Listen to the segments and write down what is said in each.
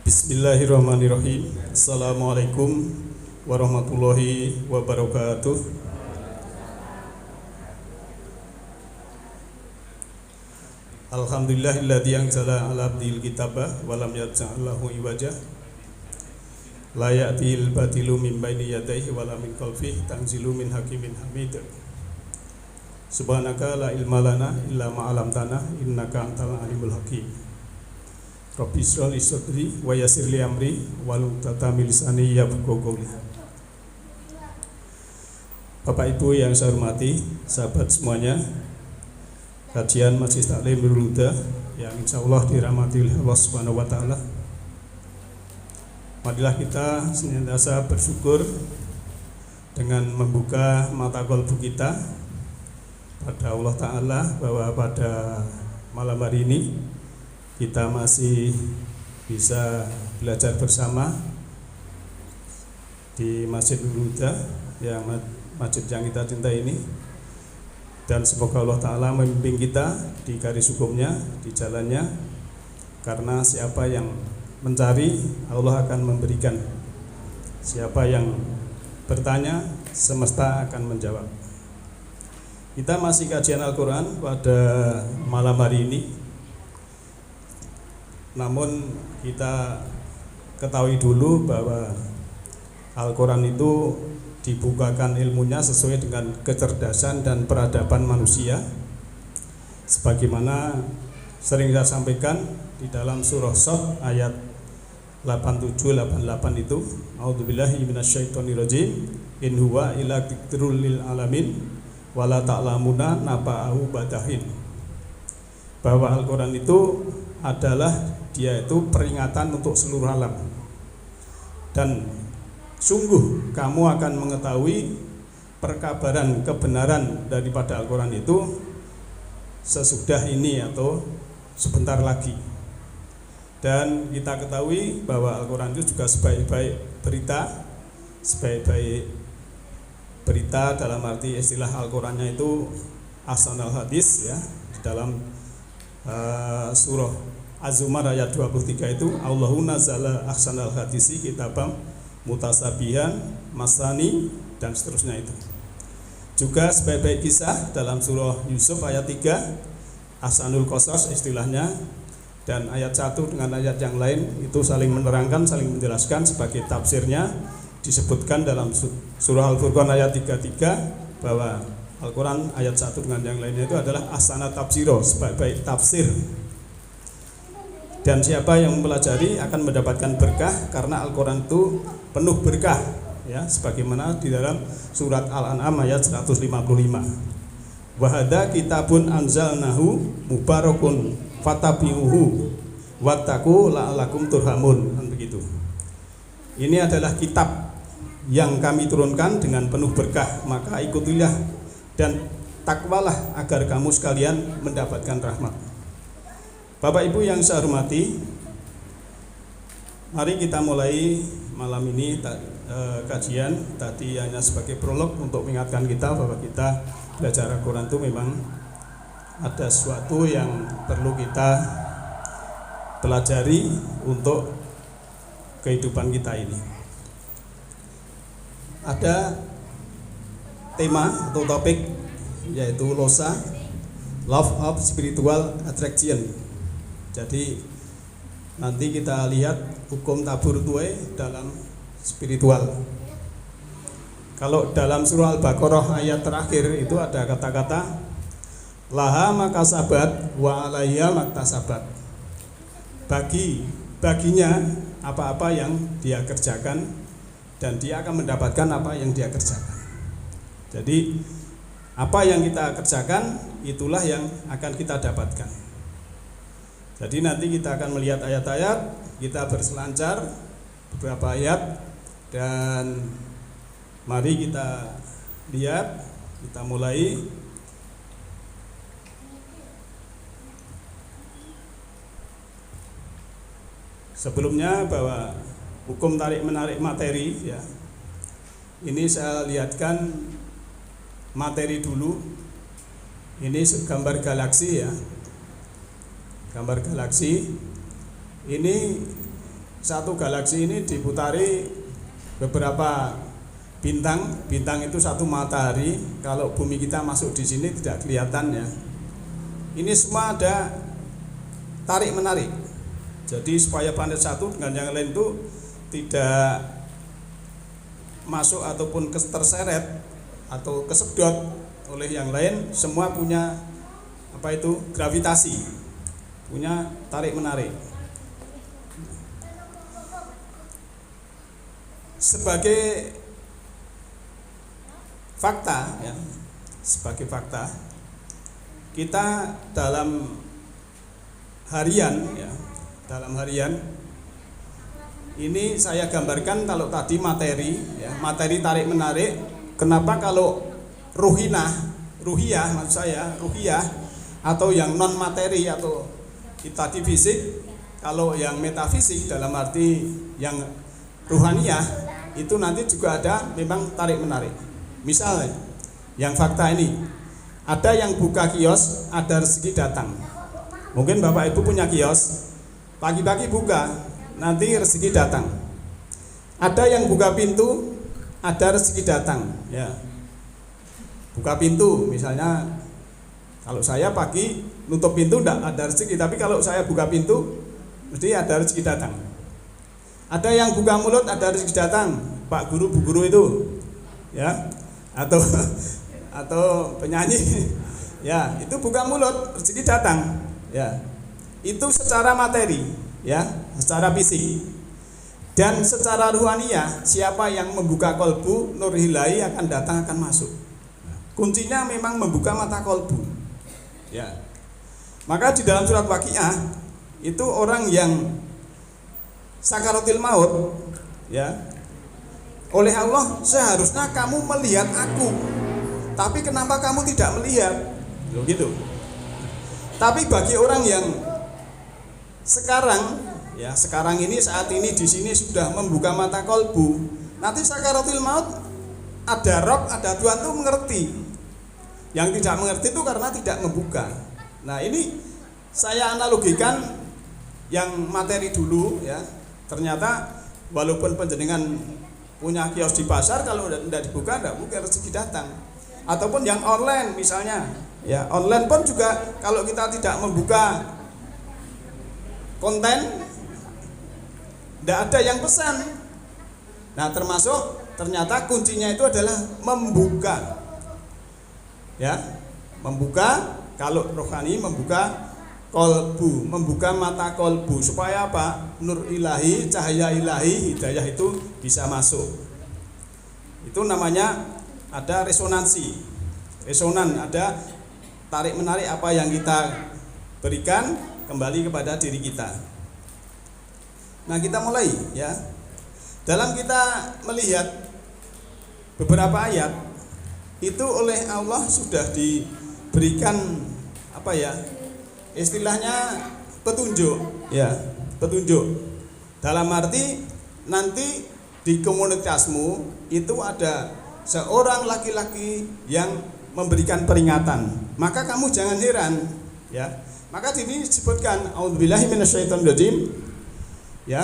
Bismillahirrahmanirrahim. Assalamualaikum warahmatullahi wabarakatuh. Alhamdulillahilladzi anzala ala abdil kitabah wa lam yaj'al lahu iwaja. La ya'til batilu min baini yadayhi wa la min khalfihi tanzilu min hakimin hamid. Subhanaka la ilma lana illa ma 'allamtana innaka antal alimul hakim. Rabbi shrah li sadri wa yassir li amri wahlul 'uqdatam min lisani yafqahu qawli. Bapak Ibu yang saya hormati, sahabat semuanya, kajian Majelis Taklim Nurul Huda yang insyaallah dirahmati oleh Allah Subhanahu wa taala. Marilah kita senantiasa bersyukur dengan membuka mata qalbu kita pada Allah taala bahwa pada malam hari ini kita masih bisa belajar bersama di Masjid Nurul Huda, yang masjid yang kita cintai ini, dan semoga Allah Ta'ala membimbing kita di garis hukumnya, di jalannya, karena siapa yang mencari Allah akan memberikan, siapa yang bertanya semesta akan menjawab. Kita masih kajian Al-Quran pada malam hari ini. Namun kita ketahui dulu bahwa Al-Quran itu dibukakan ilmunya sesuai dengan kecerdasan dan peradaban manusia, sebagaimana sering saya sampaikan di dalam surah Shad ayat 87-88 itu, A'udzubillahi minasyaitonirrajim, in huwa illa dzikrul lil alamin wala ta'lamuna naba'ahu badahin. Bahwa Al-Quran itu adalah dia itu peringatan untuk seluruh alam, dan sungguh kamu akan mengetahui perkabaran kebenaran daripada Al-Quran itu sesudah ini atau sebentar lagi. Dan kita ketahui bahwa Al-Quran itu juga sebaik-baik berita dalam arti istilah Al-Qurannya itu ahsanul hadis, ya. Di dalam surah Az-Zumar ayat 23 itu, Allahu nazzala ahsanal hadisi kitabam mutasabihan masani, dan seterusnya itu. Juga sebaik-baik kisah dalam surah Yusuf ayat 3, ahsanul qasas istilahnya, dan ayat 1 dengan ayat yang lain itu saling menerangkan, saling menjelaskan. Sebagai tafsirnya disebutkan dalam surah Al-Furqan ayat 33 bahwa Al-Quran ayat 1 dengan yang lainnya itu adalah ahsanat tafsiro, sebaik-baik tafsir. Dan siapa yang mempelajari akan mendapatkan berkah, karena Al-Quran itu penuh berkah, ya, sebagaimana di dalam surat Al-An'am ayat 155. Wa hadza kitabun anzalnahu mubarakun fatabi'uhu wattaqu la'allakum turhamun, kan begitu. Ini adalah kitab yang kami turunkan dengan penuh berkah, maka ikutilah dan takwalah agar kamu sekalian mendapatkan rahmat. Bapak Ibu yang saya hormati, mari kita mulai malam ini kajian. Tadi hanya sebagai prolog untuk mengingatkan kita bahwa kita belajar Al-Quran itu memang ada sesuatu yang perlu kita pelajari untuk kehidupan kita ini. Ada tema atau topik yaitu LOSA, Love of Spiritual Attraction. Jadi nanti kita lihat hukum tabur tuai dalam spiritual. Kalau dalam surah Al-Baqarah ayat terakhir itu ada kata-kata laha makasabat wa alaiha maktasabat. Baginya apa-apa yang dia kerjakan, dan dia akan mendapatkan apa yang dia kerjakan. Jadi apa yang kita kerjakan itulah yang akan kita dapatkan. Jadi nanti kita akan melihat ayat-ayat, kita berselancar beberapa ayat, dan mari kita lihat, kita mulai. Sebelumnya bahwa hukum tarik menarik materi, ya, ini saya lihatkan materi dulu. Ini gambar galaksi, ya. Gambar galaksi ini satu galaksi ini diputari beberapa bintang. Bintang itu satu matahari. Kalau bumi kita masuk di sini tidak kelihatan ya. Ini semua ada tarik menarik. Jadi supaya planet satu dengan yang lain itu tidak masuk ataupun terseret atau kesedot oleh yang lain, semua punya gravitasi, punya tarik menarik. Sebagai fakta ya, sebagai fakta kita dalam harian ya, dalam harian ini saya gambarkan. Kalau tadi materi ya, materi tarik menarik. Kenapa kalau ruhiyah maksud saya ruhiyah atau yang non materi atau tadi fisik, kalau yang metafisik dalam arti yang ruhaniyah itu nanti juga ada memang tarik menarik. Misal yang fakta ini, ada yang buka kios, ada rezeki datang. Mungkin Bapak Ibu punya kios, pagi-pagi buka, nanti rezeki datang. Ada yang buka pintu, ada rezeki datang ya. Buka pintu misalnya, kalau saya pagi nutup pintu enggak ada rezeki, tapi kalau saya buka pintu mesti ada rezeki datang. Ada yang buka mulut, ada rezeki datang. Pak guru, bu guru itu ya, atau penyanyi ya, itu buka mulut rezeki datang ya. Itu secara materi ya, secara fisik. Dan secara ruhaniyah, siapa yang membuka kolbu, nur ilahi akan datang, akan masuk. Kuncinya memang membuka mata kolbu ya. Maka di dalam surat Waqiah itu orang yang sakaratil maut ya, oleh Allah seharusnya kamu melihat aku, tapi kenapa kamu tidak melihat? Loh gitu. Tapi bagi orang yang sekarang ini, saat ini di sini sudah membuka mata kolbu, nanti sakaratil maut ada Rob, ada Tuhan tuh mengerti. Yang tidak mengerti itu karena tidak membuka. Nah ini saya analogikan yang materi dulu ya. Ternyata walaupun panjenengan punya kios di pasar, kalau tidak dibuka, tidak mungkin rezeki datang. Ataupun yang online misalnya ya, online pun juga kalau kita tidak membuka konten, tidak ada yang pesan. Nah termasuk ternyata kuncinya itu adalah membuka ya, membuka. Kalau rohani membuka kolbu, membuka mata kolbu, supaya apa? Nur ilahi, cahaya ilahi, hidayah itu bisa masuk. Itu namanya ada resonansi, resonan, ada tarik menarik apa yang kita berikan kembali kepada diri kita. Nah kita mulai ya. Dalam kita melihat beberapa ayat itu oleh Allah sudah diberikan istilahnya petunjuk ya, petunjuk. Dalam arti nanti di komunitasmu itu ada seorang laki-laki yang memberikan peringatan, maka kamu jangan heran ya. Maka di sini disebutkan auzubillahi minasyaitonirrajim ya,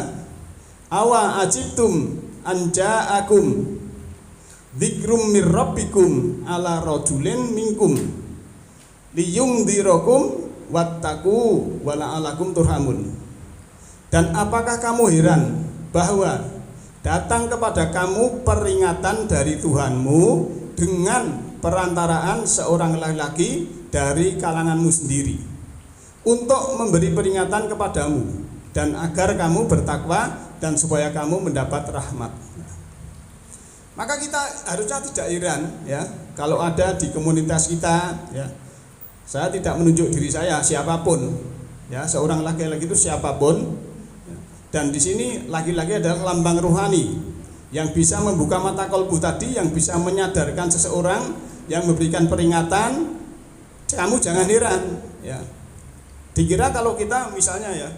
awa ajibtum anja'akum dzikrum mir rabbikum ala rajulin minkum liyungdirakum wattaqu wala'alakum turhamun. Dan apakah kamu heran bahwa datang kepada kamu peringatan dari Tuhanmu dengan perantaraan seorang laki-laki dari kalanganmu sendiri, untuk memberi peringatan kepadamu dan agar kamu bertakwa dan supaya kamu mendapat rahmat. Maka kita harusnya tidak heran ya kalau ada di komunitas kita ya. Saya tidak menunjuk diri saya, siapapun ya, seorang laki-laki itu siapapun. Dan di sini laki-laki adalah lambang rohani yang bisa membuka mata kolbu tadi, yang bisa menyadarkan seseorang, yang memberikan peringatan. Kamu jangan heran ya. Dikira kalau kita misalnya ya,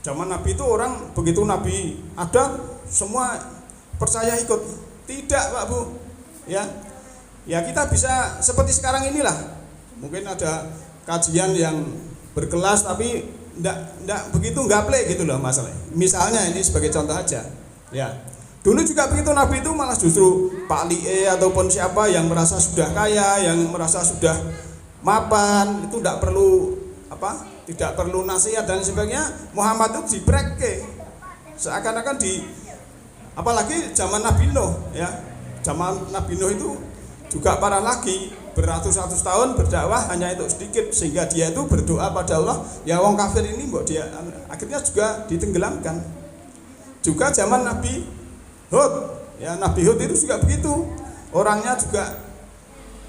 zaman Nabi itu orang begitu Nabi ada semua percaya ikut. Tidak Pak Bu ya. Ya kita bisa seperti sekarang inilah. Mungkin ada kajian yang berkelas tapi enggak begitu gaple gitu loh masalahnya. Misalnya ini sebagai contoh aja. Ya. Dulu juga begitu, Nabi itu malah justru Pak Lie ataupun siapa yang merasa sudah kaya, yang merasa sudah mapan, itu tidak perlu tidak perlu nasihat dan sebagainya. Muhammad itu dibreke. Seakan-akan apalagi zaman Nabi Nuh ya. Zaman Nabi Nuh itu juga parah lagi, beratus-ratus tahun berdakwah hanya itu sedikit, sehingga dia itu berdoa pada Allah, ya wong kafir ini mbok dia akhirnya juga ditenggelamkan. Juga zaman Nabi Hud, ya Nabi Hud itu juga begitu, orangnya juga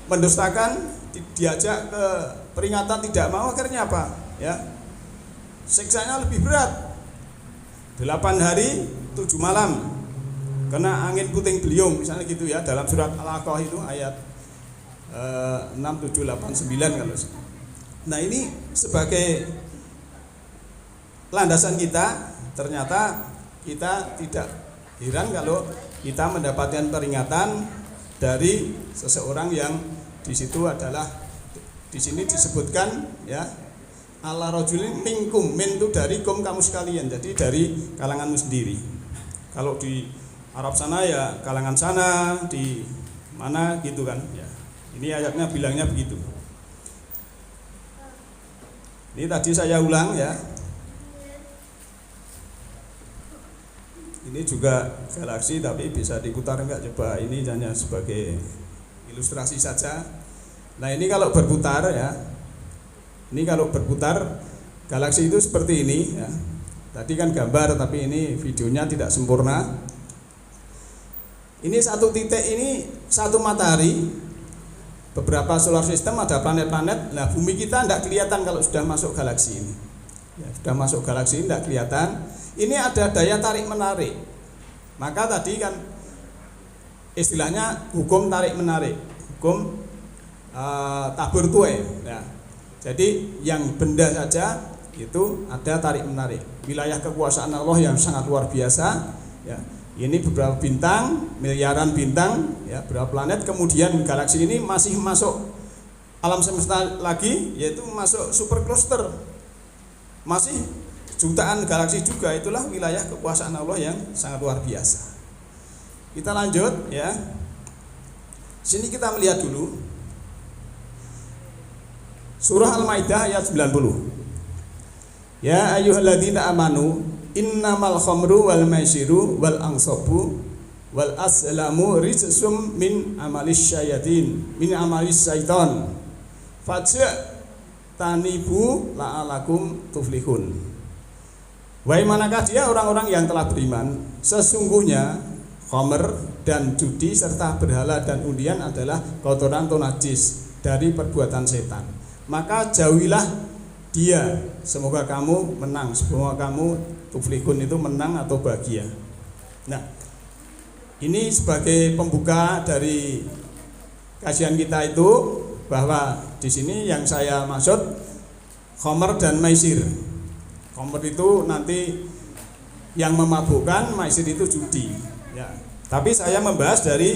mendustakan, diajak ke peringatan tidak mau, akhirnya apa? Ya, siksanya lebih berat, 8 hari 7 malam kena angin puting beliung misalnya gitu ya, dalam surat Al-Aqah itu ayat 6, 7, 8, 9 kalau. Nah ini sebagai landasan kita, ternyata kita tidak heran kalau kita mendapatkan peringatan dari seseorang yang di situ adalah, di sini disebutkan ya, ala rajulin minkum, min itu dari kum, kamu sekalian, jadi dari kalanganmu sendiri. Kalau di Arab sana ya kalangan sana, di mana gitu kan ya. Ini ayatnya bilangnya begitu. Ini tadi saya ulang ya. Ini juga galaksi tapi bisa diputar enggak, coba, ini hanya sebagai ilustrasi saja. Nah ini kalau berputar ya, ini kalau berputar galaksi itu seperti ini ya. Tadi kan gambar tapi ini videonya tidak sempurna. Ini satu titik, ini satu matahari, beberapa solar system, ada planet-planet. Nah bumi kita tidak kelihatan kalau sudah masuk galaksi ini ya, sudah masuk galaksi ini tidak kelihatan. Ini ada daya tarik menarik, maka tadi kan istilahnya hukum tarik menarik, hukum tabur tuai ya. Jadi yang benda saja itu ada tarik menarik, wilayah kekuasaan Allah yang sangat luar biasa ya. Ini beberapa bintang, miliaran bintang ya, berapa planet, kemudian galaksi ini masih masuk alam semesta lagi, yaitu masuk super cluster, masih jutaan galaksi juga. Itulah wilayah kekuasaan Allah yang sangat luar biasa. Kita lanjut ya. Sini kita melihat dulu surah Al-Maidah ayat 90. Ya ayyuhalladzina amanu innamal khamru wal maisiru wal ansabu wal aslamu rizsum min amalis syayatin, min amalis syaitan fajtanibu la'alakum tuflihun. Wahai manakah dia orang-orang yang telah beriman, sesungguhnya khamr dan judi serta berhala dan undian adalah kotoran atau najis dari perbuatan setan, maka jauhilah dia, semoga kamu menang, semoga kamu tuflihun itu menang atau bahagia. Nah, ini sebagai pembuka dari kajian kita itu, bahwa di sini yang saya maksud khamr dan maisir. Khamr itu nanti yang memabukkan, maisir itu judi. Ya. Tapi saya membahas dari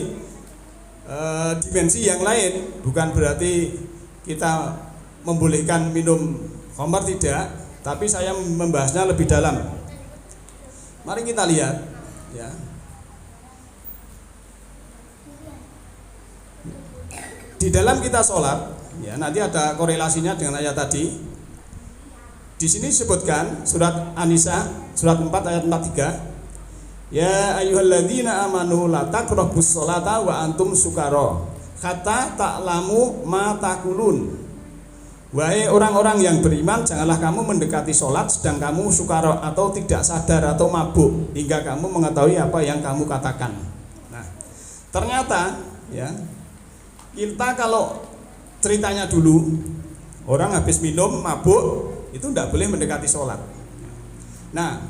dimensi yang lain, bukan berarti kita membolehkan minum khamr, tidak, tapi saya membahasnya lebih dalam. Mari kita lihat ya. Di dalam kita sholat ya, nanti ada korelasinya dengan ayat tadi. Di sini disebutkan surat An-Nisa surat 4 ayat 43. Ya ayyuhalladzina amanu la taqrabus sholata wa antum sukara hatta ta'lamu ma taqulun. Wahai orang-orang yang beriman, janganlah kamu mendekati sholat sedang kamu sukara atau tidak sadar atau mabuk, hingga kamu mengetahui apa yang kamu katakan. Nah, ternyata ya, kita kalau ceritanya dulu orang habis minum mabuk itu tidak boleh mendekati sholat. Nah,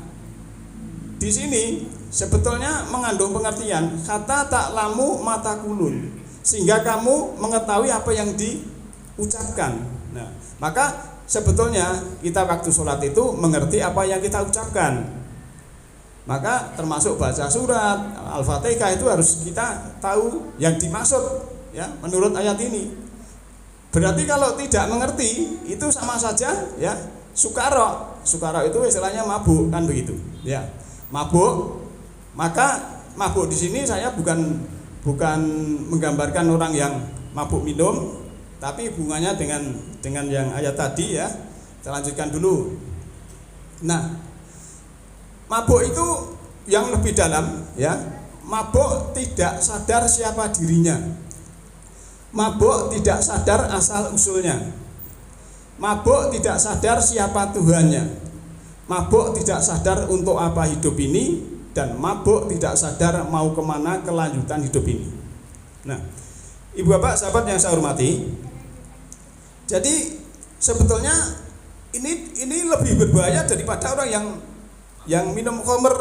di sini sebetulnya mengandung pengertian kata ta'lamu ma taqulun, sehingga kamu mengetahui apa yang diucapkan. Nah, maka sebetulnya kita waktu sholat itu mengerti apa yang kita ucapkan. Maka termasuk baca surat Al-Fatihah itu harus kita tahu yang dimaksud ya, menurut ayat ini. Berarti kalau tidak mengerti itu sama saja ya sukaro. Sukaro itu istilahnya mabuk kan begitu. Ya. Mabuk. Maka mabuk di sini saya bukan menggambarkan orang yang mabuk minum, tapi hubungannya dengan yang ayat tadi ya. Kita lanjutkan dulu. Nah, mabuk itu yang lebih dalam ya. Mabuk tidak sadar siapa dirinya. Mabuk tidak sadar asal usulnya. Mabuk tidak sadar siapa Tuhannya. Mabuk tidak sadar untuk apa hidup ini, dan mabuk tidak sadar mau kemana kelanjutan hidup ini. Nah, ibu bapak sahabat yang saya hormati, jadi sebetulnya ini lebih berbahaya daripada orang yang minum khamr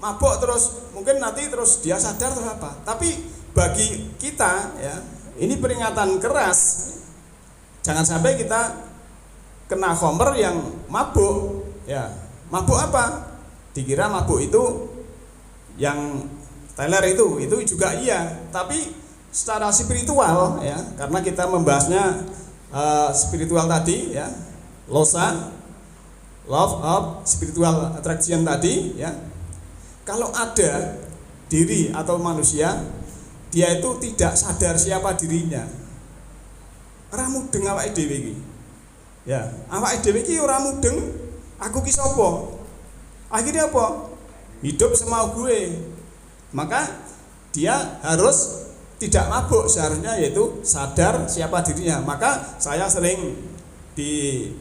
mabuk terus mungkin nanti terus dia sadar atau apa. Tapi bagi kita ya, ini peringatan keras, jangan sampai kita kena khamr yang mabuk ya. Mabuk apa? Dikira mabuk itu yang teler itu juga iya, tapi secara spiritual ya, karena kita membahasnya spiritual tadi ya, LOSA, love of spiritual attraction tadi ya. Kalau ada diri atau manusia dia itu tidak sadar siapa dirinya, ora mudeng awake dhewe iki. Ya, awake dhewe iki ora mudeng aku ki sapa. Akhirnya apa? Hidup semau gue. Maka dia harus tidak mabuk, seharusnya yaitu sadar siapa dirinya. Maka saya sering di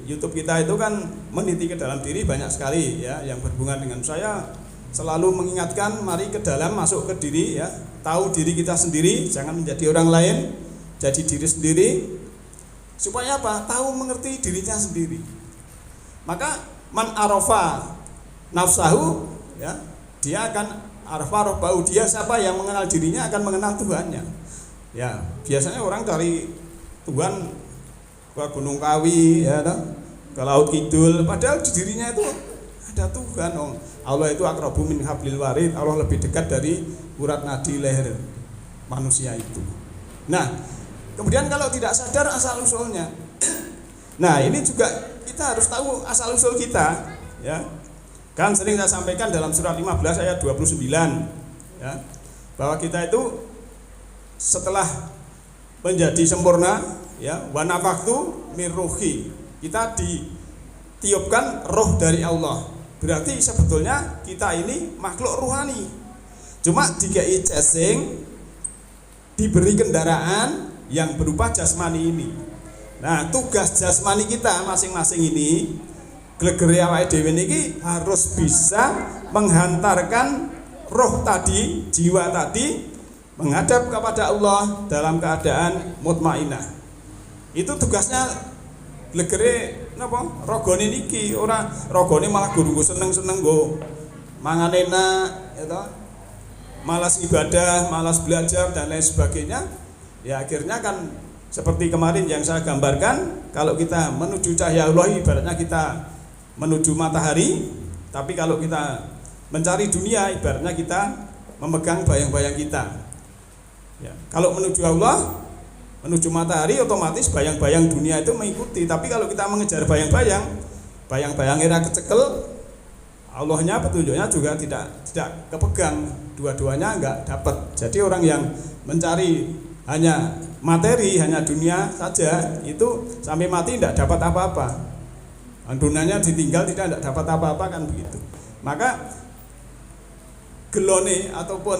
YouTube kita itu kan meniti ke dalam diri banyak sekali ya yang berhubungan dengan saya, selalu mengingatkan mari ke dalam, masuk ke diri ya, tahu diri kita sendiri, jangan menjadi orang lain, jadi diri sendiri. Supaya apa? Tahu mengerti dirinya sendiri. Maka man arafa nafsahu ya, dia akan arafa robbau, dia siapa yang mengenal dirinya akan mengenal Tuhannya. Ya, biasanya orang cari Tuhan ke Gunung Kawi ya, ke Laut Kidul, padahal di dirinya itu ada Tuhan. Allah itu aqrabu min hablil warid, Allah lebih dekat dari urat nadi leher manusia itu. Nah, kemudian kalau tidak sadar asal usulnya, nah ini juga kita harus tahu asal usul kita ya. Kan sering saya sampaikan dalam surat 15 ayat 29 ya, bahwa kita itu setelah menjadi sempurna ya, wa nafaktu min ruhi, kita ditiupkan roh dari Allah. Berarti sebetulnya kita ini makhluk ruhani, cuma dikei casing, diberi kendaraan yang berupa jasmani ini. Nah, tugas jasmani kita masing-masing ini, glegere awake dhewe niki harus bisa menghantarkan roh tadi, jiwa tadi menghadap kepada Allah dalam keadaan mutmainah. Itu tugasnya glegere napa? Rogone niki, ora rogone malah guru seneng-seneng go mangan enak ya, malas ibadah, malas belajar dan lain sebagainya. Ya akhirnya kan seperti kemarin yang saya gambarkan, kalau kita menuju cahaya Allah ibaratnya kita menuju matahari, tapi kalau kita mencari dunia ibaratnya kita memegang bayang-bayang kita ya. Kalau menuju Allah, menuju matahari, otomatis bayang-bayang dunia itu mengikuti. Tapi kalau kita mengejar bayang-bayang era kecekel, Allahnya, petunjuknya juga tidak kepegang, dua-duanya enggak dapat. Jadi orang yang mencari hanya materi, hanya dunia saja, itu sampai mati tidak dapat apa-apa. Dunianya ditinggal tidak dapat apa-apa kan begitu. Maka gelone ataupun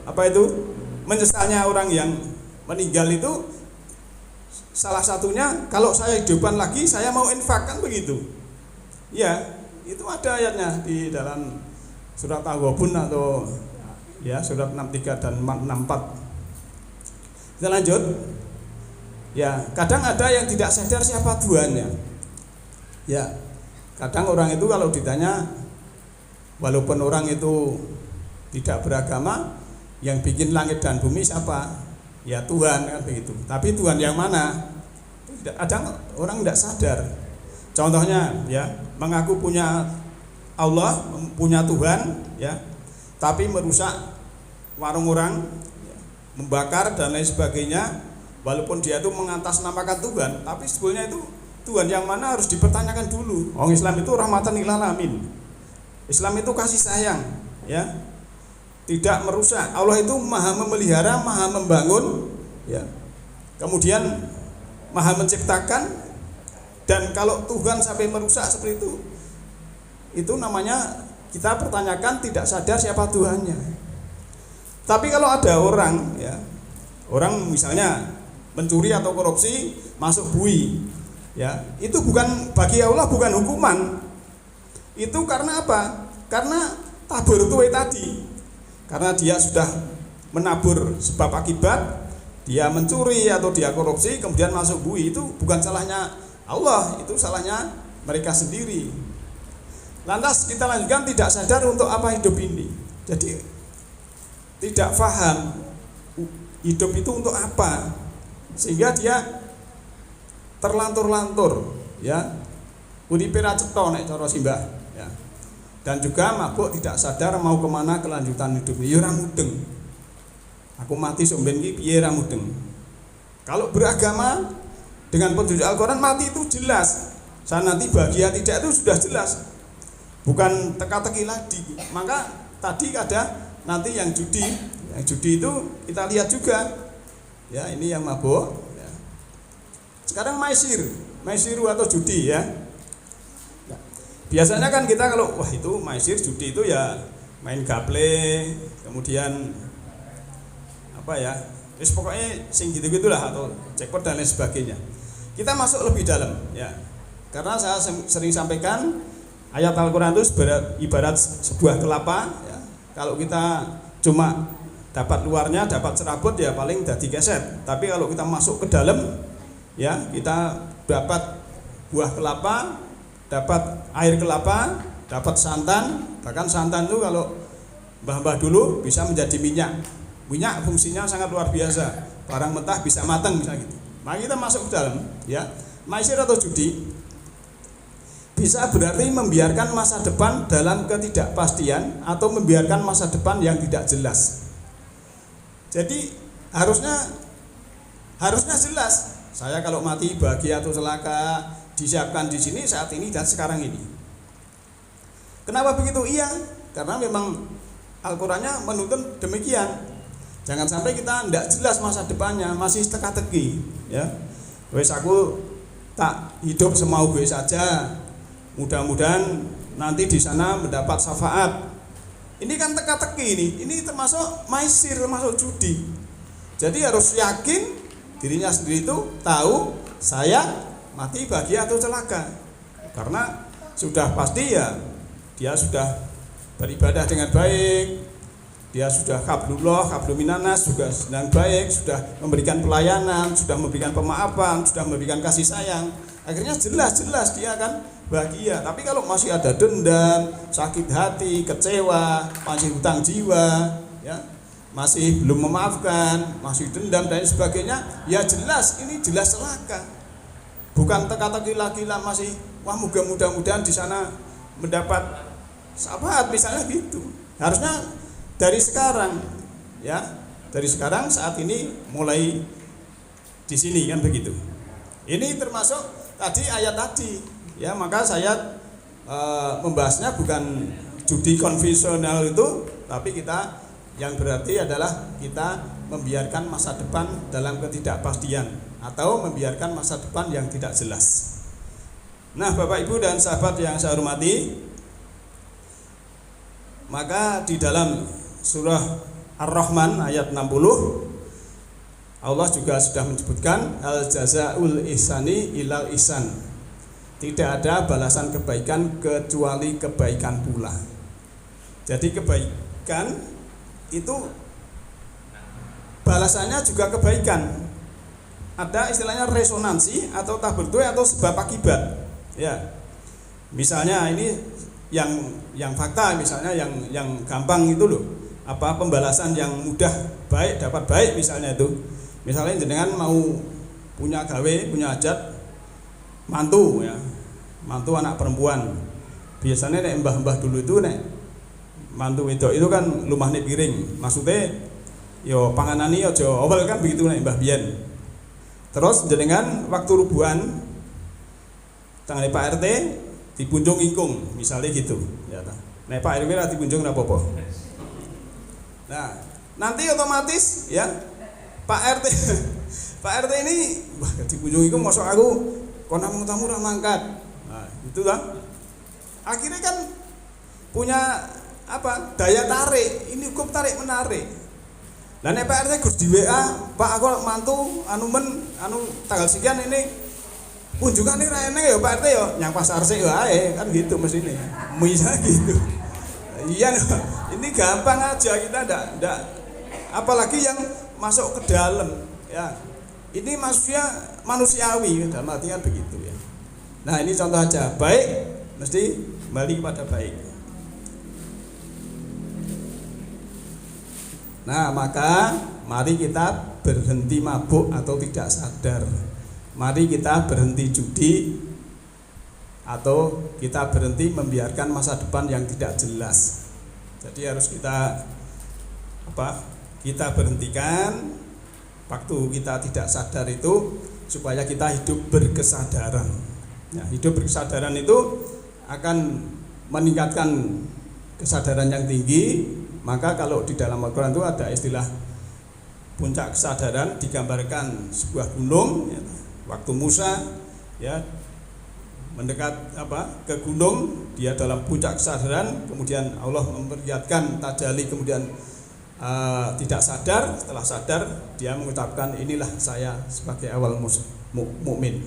apa itu menyesalnya orang yang meninggal itu salah satunya, kalau saya hidupkan lagi saya mau infak kan begitu. Ya, itu ada ayatnya di dalam surat At-Taghabun atau ya surat 63 dan 64. Kita lanjut. Ya, kadang ada yang tidak sadar siapa Tuhannya. Ya, kadang orang itu kalau ditanya, walaupun orang itu tidak beragama, yang bikin langit dan bumi siapa? Ya Tuhan kan begitu. Tapi Tuhan yang mana? Kadang orang tidak sadar. Contohnya ya, mengaku punya Allah, punya Tuhan ya, tapi merusak warung orang, ya, membakar dan lain sebagainya, walaupun dia itu mengatasnamakan Tuhan, tapi sebetulnya itu Tuhan yang mana harus dipertanyakan dulu. Orang Islam itu rahmatan lil alamin. Islam itu kasih sayang, ya. Tidak merusak. Allah itu maha memelihara, maha membangun, ya. Kemudian maha menciptakan. Dan kalau Tuhan sampai merusak seperti itu namanya kita pertanyakan tidak sadar siapa Tuhannya. Tapi kalau ada orang, ya, orang misalnya mencuri atau korupsi masuk bui, ya, itu bukan bagi Allah bukan hukuman. Itu karena apa? Karena tabur tuwe tadi. Karena dia sudah menabur sebab akibat, dia mencuri atau dia korupsi kemudian masuk bui, itu bukan salahnya Allah, itu salahnya mereka sendiri. Lantas kita lanjutkan tidak sadar untuk apa hidup ini. Jadi tidak paham hidup itu untuk apa, sehingga dia terlantur-lantur, ya. Uripe ra cetha nek cara simbah, ya. Dan juga mabuk tidak sadar mau kemana kelanjutan hidup. Ya ora mudeng. Aku mati somben iki piye ra mudeng. Kalau beragama dengan petunjuk Al-Quran mati itu jelas. Saya nanti bahagia tidak itu sudah jelas. Bukan teka-teki lagi. Maka tadi ada nanti yang judi itu kita lihat juga, ya, ini yang mabuk, ya. Sekarang maisiru atau judi, ya. Biasanya kan kita kalau wah itu maisir judi itu ya main gaple, kemudian apa ya, pokoknya sing gitu-gitulah atau jackpot dan lain sebagainya. Kita masuk lebih dalam, ya, karena saya sering sampaikan ayat Al-Quran itu ibarat sebuah kelapa, ya. Kalau kita cuma dapat luarnya, dapat serabut, ya paling jadi keset. Tapi kalau kita masuk ke dalam, ya, kita dapat buah kelapa, dapat air kelapa, dapat santan. Bahkan santan itu kalau mbah-mbah dulu bisa menjadi minyak. Minyak fungsinya sangat luar biasa. Barang mentah bisa matang, misalnya gitu. Maka kita masuk ke dalam, ya. Maisir atau judi bisa berarti membiarkan masa depan dalam ketidakpastian atau membiarkan masa depan yang tidak jelas. Jadi harusnya jelas. Saya kalau mati bahagia atau celaka disiapkan di sini saat ini dan sekarang ini. Kenapa begitu? Iya, karena memang Al-Qur'annya menuntun demikian. Jangan sampai kita tidak jelas masa depannya, masih teka-teki, ya. Wes aku tak hidup semau gue saja. Mudah-mudahan nanti di sana mendapat syafaat. Ini kan teka-teki ini termasuk maisir, termasuk judi. Jadi harus yakin dirinya sendiri itu tahu saya mati bahagia atau celaka. Karena sudah pasti ya dia sudah beribadah dengan baik, dia sudah qablullah, qablu minanas, juga sedang baik, sudah memberikan pelayanan, sudah memberikan pemaafan, sudah memberikan kasih sayang. Akhirnya jelas dia akan bahagia. Tapi kalau masih ada dendam, sakit hati, kecewa, masih hutang jiwa, ya, masih belum memaafkan, masih dendam dan sebagainya, ya jelas ini jelas celaka. Bukan teka-teki lagi lah masih wah mudah-mudahan di sana mendapat syafaat misalnya gitu. Harusnya dari sekarang, ya, dari sekarang saat ini mulai di sini kan begitu. Ini termasuk tadi ayat tadi, ya, maka saya membahasnya bukan judi konvensional itu, tapi kita yang berarti adalah kita membiarkan masa depan dalam ketidakpastian atau membiarkan masa depan yang tidak jelas. Nah, Bapak Ibu dan sahabat yang saya hormati, maka di dalam surah Ar-Rahman ayat 60 Allah juga sudah menyebutkan al jazaul ihsani ilal ihsan. Tidak ada balasan kebaikan kecuali kebaikan pula. Jadi kebaikan itu balasannya juga kebaikan. Ada istilahnya resonansi atau tabertue atau sebab akibat. Ya. Misalnya ini yang fakta, misalnya yang gampang itu loh. Apa pembalasan yang mudah baik dapat baik misalnya itu. Misalnya jenengan mau punya gawe, punya hajat mantu, ya. Mantu anak perempuan. Biasanya nek mbah-mbah dulu itu nek mantu itu kan lumahne piring. Maksudnya yo panganani aja awal kan begitu nek mbah biyen. Terus jenengan waktu rubuhan tangane Pak RT dibunjung ingkung, misalnya gitu ya ta. Nek Pak RW ra dibunjung ra apa-apa. Nah, nanti otomatis ya Pak RT Pak RT ini wah dibunjung ingkung mosok aku kono tamu ra mangkat. Nah, itu lah. Akhirnya kan punya apa? Daya tarik. Ini hukum tarik menarik. Lah nek Pak RT gus di WA, Pak aku mantu anu tanggal sekian ini kunjungan ini ra eneng ya Pak RT ya, nyang pasar sik wae kan gitu mestine. Bisa gitu. Iya, ini gampang aja kita ndak apalagi yang masuk ke dalam ya. Ini manusiawi dalam artian begitu ya. Nah, ini contoh aja, baik mesti kembali kepada baik. Nah, maka mari kita berhenti mabuk atau tidak sadar. Mari kita berhenti judi atau kita berhenti membiarkan masa depan yang tidak jelas. Jadi harus kita berhentikan waktu kita tidak sadar itu supaya kita hidup berkesadaran. Nah, hidup berkesadaran itu akan meningkatkan kesadaran yang tinggi. Maka kalau di dalam Al-Quran itu ada istilah puncak kesadaran, digambarkan sebuah gunung ya, waktu Musa ya mendekat ke gunung, dia dalam puncak kesadaran, kemudian Allah memperlihatkan tajalli, kemudian tidak sadar, setelah sadar dia mengucapkan inilah saya sebagai awal mukmin.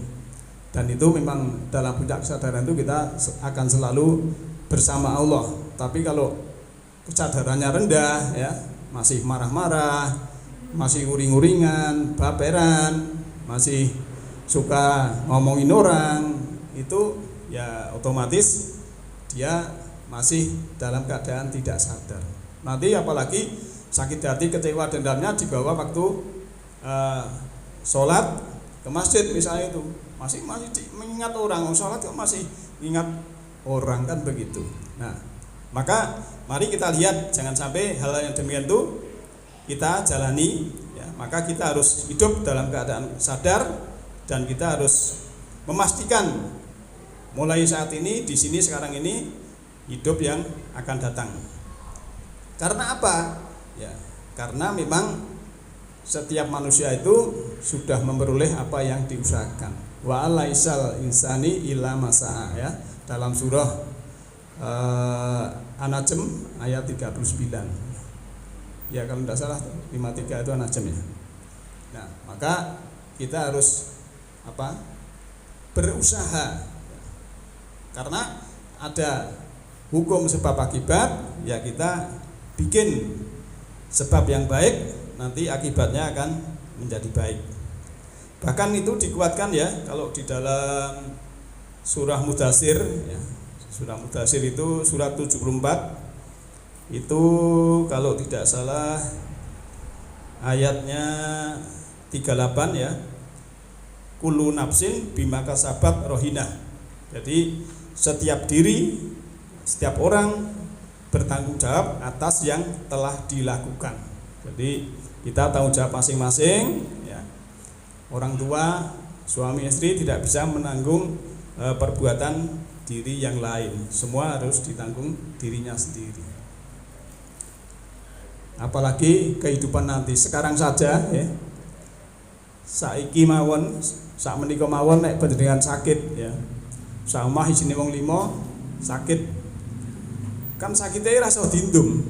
Dan itu memang dalam puncak kesadaran itu kita akan selalu bersama Allah. Tapi kalau kesadarannya rendah ya, masih marah-marah, masih uring-uringan, baperan, masih suka ngomongin orang, itu ya otomatis dia masih dalam keadaan tidak sadar. Nanti apalagi sakit hati, kecewa, dendamnya dibawa waktu sholat ke masjid misalnya, itu masih mengingat orang, sholat kok masih ingat orang, kan begitu. Nah, maka mari kita lihat jangan sampai hal yang demikian itu kita jalani ya. Maka kita harus hidup dalam keadaan sadar dan kita harus memastikan mulai saat ini, di sini, sekarang ini hidup yang akan datang. Karena apa? Ya, karena memang setiap manusia itu sudah memperoleh apa yang diusahakan. Wa alaisal insani illa masa'a ya, dalam surah An-Najm ayat 39. Ya kalau tidak salah 53 itu An-Najm ya. Nah, maka kita harus berusaha. Karena ada hukum sebab akibat, ya kita bikin sebab yang baik, nanti akibatnya akan menjadi baik. Bahkan itu dikuatkan ya kalau di dalam surah Mudatsir ya. Surah Mudatsir itu surat 74. Itu kalau tidak salah ayatnya 38 ya. Kullu nafsin bima kasabat rohinah. Jadi setiap diri, setiap orang bertanggung jawab atas yang telah dilakukan. Jadi kita tanggung jawab masing-masing ya. Orang tua, suami istri tidak bisa menanggung perbuatan diri yang lain. Semua harus ditanggung dirinya sendiri. Apalagi kehidupan nanti. Sekarang saja ya. Saiki mawon, sak menika mawon nek panjenengan sakit ya. Saomah isine wong 5 sakit. Kan sakitnya rasa dindum.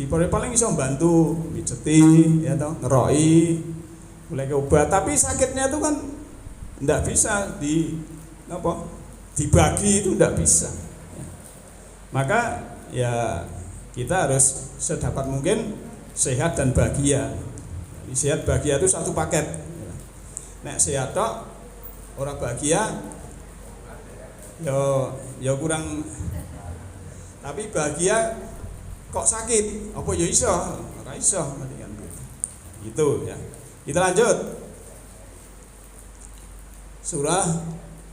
Paling iso bantu mijeti ya toh, ngeroki, mulai ke obat, tapi sakitnya itu kan ndak bisa dibagi, itu ndak bisa. Maka ya kita harus sedapat mungkin sehat dan bahagia. Sehat bahagia itu satu paket. Nek sehat tok ora bahagia ya kurang. Tapi bahagia kok sakit, apa ya iso? Ora iso kan. Itu ya. Kita lanjut. Surah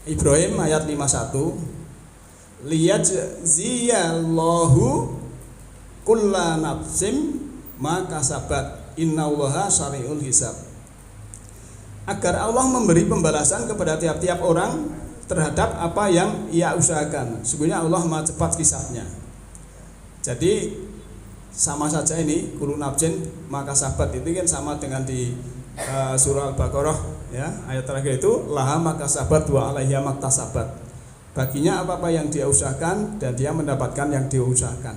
Ibrahim ayat 51. Liyajziyallahu kulla nafsim ma kasabat innallaha syari'ul hisab. agar Allah memberi pembalasan kepada tiap-tiap orang terhadap apa yang ia usahakan. Sesungguhnya Allah Maha cepat hisabnya. Jadi sama saja ini kullu nafsin maka sabat itu kan sama dengan di surah Al-Baqarah ya, ayat terakhir itu laha maka sabat wa alaiha maktasabat. Baginya apa-apa yang dia usahakan dan dia mendapatkan yang dia usahakan.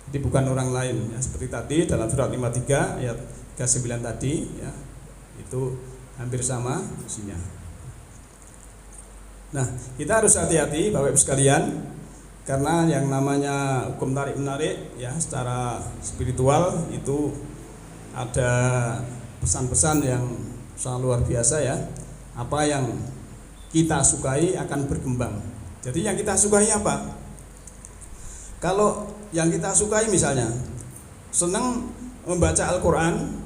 Jadi bukan orang lain ya, seperti tadi dalam surat 53 ayat 39 tadi ya. Itu hampir sama isinya. Nah, kita harus hati-hati Bapak Ibu sekalian, karena yang namanya hukum tarik menarik ya secara spiritual itu ada pesan-pesan yang sangat luar biasa ya. Apa yang kita sukai akan berkembang. Jadi yang kita sukai apa? Kalau yang kita sukai misalnya senang membaca Al-Quran,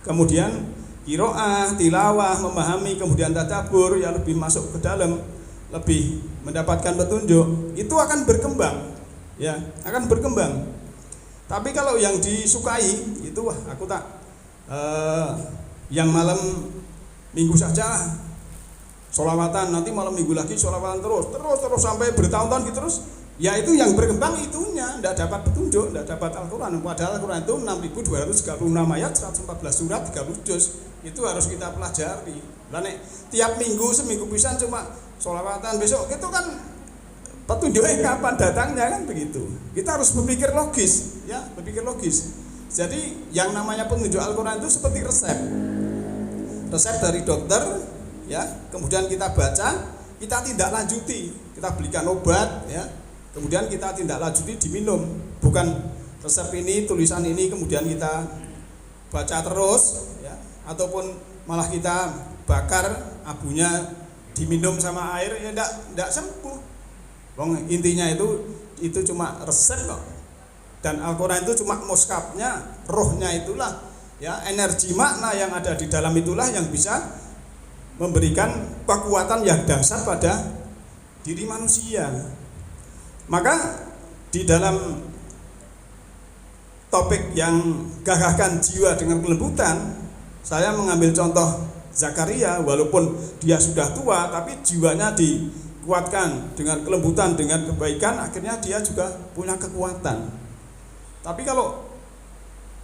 kemudian qiraah, tilawah, memahami, kemudian tadabbur yang lebih masuk ke dalam, lebih mendapatkan petunjuk, itu akan berkembang ya, akan berkembang. Tapi kalau yang disukai itu wah aku tak yang malam minggu saja sholawatan, nanti malam minggu lagi sholawatan terus sampai bertahun-tahun gitu terus, ya itu yang berkembang itunya, tidak dapat petunjuk, tidak dapat Al-Quran. Padahal Al-Quran itu 6.236 ayat, 114 surat, 30 juz. Itu harus kita pelajari. Lah nek tiap minggu seminggu pisan cuma sholawatan besok itu kan petunjuknya kapan datangnya kan begitu. Kita harus berpikir logis ya, berpikir logis. Jadi yang namanya petunjuk Al-Quran itu seperti resep dari dokter ya, kemudian kita baca, kita tindak lanjuti, kita belikan obat ya, kemudian kita tindak lanjuti diminum, bukan resep ini, tulisan ini kemudian kita baca terus ya, ataupun malah kita bakar abunya diminum sama air ya enggak sembuh. Bang, intinya itu cuma resep kok. Dan Al-Quran itu cuma muskapnya, rohnya itulah ya, energi makna yang ada di dalam itulah yang bisa memberikan kekuatan yang dahsyat pada diri manusia. Maka di dalam topik yang gagahkan jiwa dengan kelembutan, saya mengambil contoh Zakaria, walaupun dia sudah tua tapi jiwanya dikuatkan dengan kelembutan, dengan kebaikan, akhirnya dia juga punya kekuatan. Tapi kalau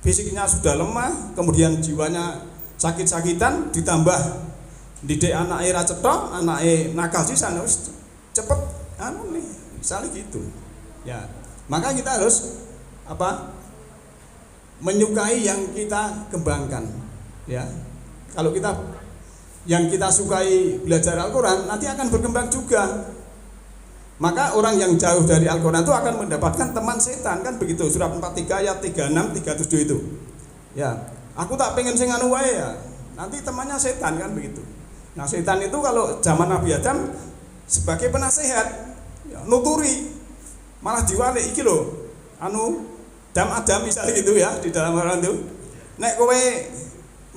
fisiknya sudah lemah, kemudian jiwanya sakit-sakitan, ditambah didik anak era cetok, anak nakal sisan cepet nih, misalnya gitu. Ya, maka kita harus menyukai yang kita kembangkan. Ya, kalau kita yang kita sukai belajar Al-Quran nanti akan berkembang juga. Maka orang yang jauh dari Al-Quran itu akan mendapatkan teman setan kan begitu. Surat 43 ayat 36 37 itu. Ya, aku tak pengen sing anu wae ya. Nanti temannya setan kan begitu. Nah, setan itu kalau zaman Nabi Adam sebagai penasehat ya, nuturi, malah diwalik iki lho. Adam misalnya gitu ya di dalam Al-Quran itu. Nek kowe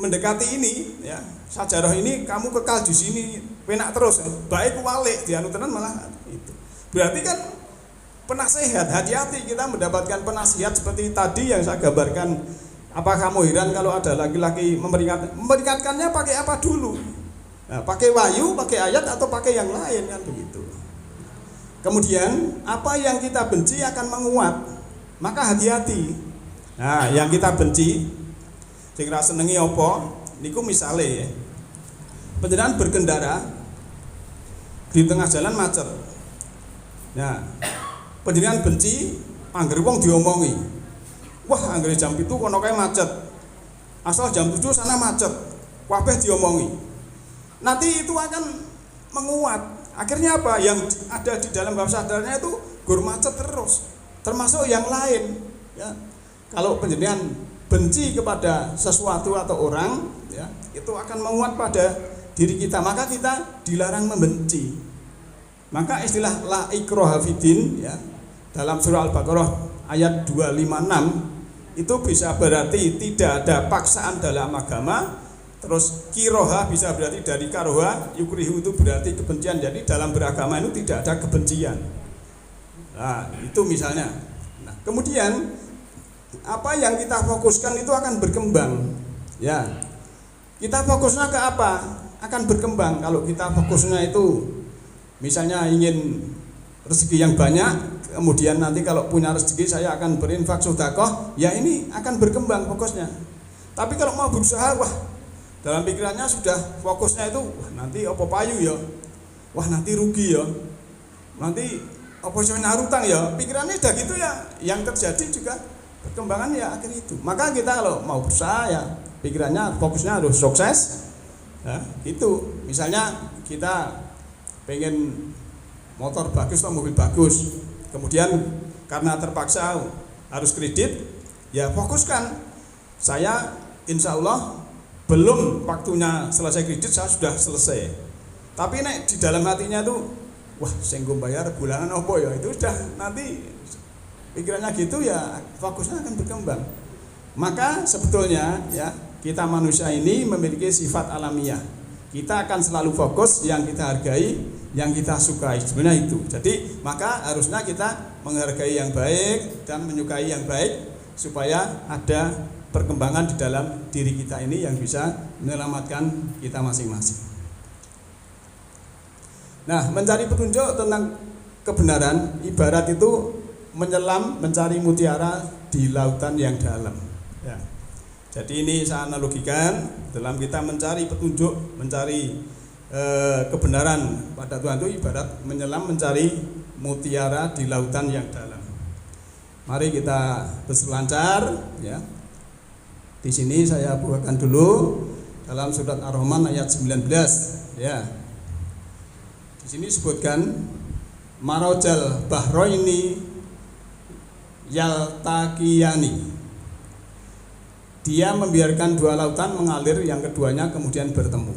mendekati ini ya, sajarah ini kamu kekal di sini penak terus. Baik walik dianu tenan malah itu. Berarti kan penasehat, hati-hati kita mendapatkan penasihat seperti tadi yang saya gambarkan. Apa kamu heran kalau ada laki-laki memperingatkannya pakai apa dulu? Nah, pakai wahyu, pakai ayat atau pakai yang lain kan begitu. Kemudian apa yang kita benci akan menguat. Maka hati-hati. Nah, yang kita benci sing ra senengi apa? Niku misale ya. Panjenengan berkendara di tengah jalan macet. Nah, panjenengan benci anggere wong diomongi. Wah, anggere jam 7 kono kae macet. Asal jam 7 sana macet. Kabeh diomongi. Nanti itu akan menguat. Akhirnya apa? Yang ada di dalam bawah sadarnya itu gur macet terus. Termasuk yang lain, ya. Kalau panjenengan benci kepada sesuatu atau orang, ya, itu akan menguat pada diri kita. Maka kita dilarang membenci. Maka istilah la ikraha fiddin ya, dalam surah Al-Baqarah ayat 256 itu bisa berarti tidak ada paksaan dalam agama. Terus kiroha bisa berarti dari karoha, yukrihu itu berarti kebencian. Jadi dalam beragama itu tidak ada kebencian. Nah, itu misalnya. Nah, kemudian apa yang kita fokuskan itu akan berkembang. Ya. Kita fokusnya ke apa? akan berkembang. Kalau kita fokusnya itu misalnya ingin rezeki yang banyak, kemudian nanti kalau punya rezeki saya akan berinfak sedekah, ya ini akan berkembang fokusnya. Tapi kalau mau berusaha, wah dalam pikirannya sudah fokusnya itu, wah nanti apa payu ya, wah nanti rugi ya, nanti apa sebenarnya hutang ya, pikirannya udah gitu ya, yang terjadi juga perkembangan ya akhir itu. Maka kita kalau mau berusaha ya pikirannya fokusnya harus sukses ya, gitu. Misalnya kita pengen motor bagus atau mobil bagus, kemudian karena terpaksa harus kredit, ya fokuskan, saya insya Allah belum waktunya selesai kredit saya sudah selesai. Tapi nek di dalam hatinya tuh, wah saya nggak bayar bulanan apa ya, itu sudah nanti pikirannya gitu ya, fokusnya akan berkembang. Maka sebetulnya ya kita manusia ini memiliki sifat alamiah. Kita akan selalu fokus yang kita hargai, yang kita sukai, sebenarnya itu. Jadi maka harusnya kita menghargai yang baik dan menyukai yang baik supaya ada perkembangan di dalam diri kita ini yang bisa menyelamatkan kita masing-masing. Nah, mencari petunjuk tentang kebenaran ibarat itu menyelam mencari mutiara di lautan yang dalam. Ya. Jadi ini saya analogikan dalam kita mencari petunjuk, mencari kebenaran pada Tuhan itu ibarat menyelam mencari mutiara di lautan yang dalam. Mari kita berselancar ya. Di sini saya bukakan dulu dalam surat Ar-Rahman ayat 19 ya. Di sini disebutkan marajal bahraini yaltaqiyani. Dia membiarkan dua lautan mengalir, yang keduanya kemudian bertemu.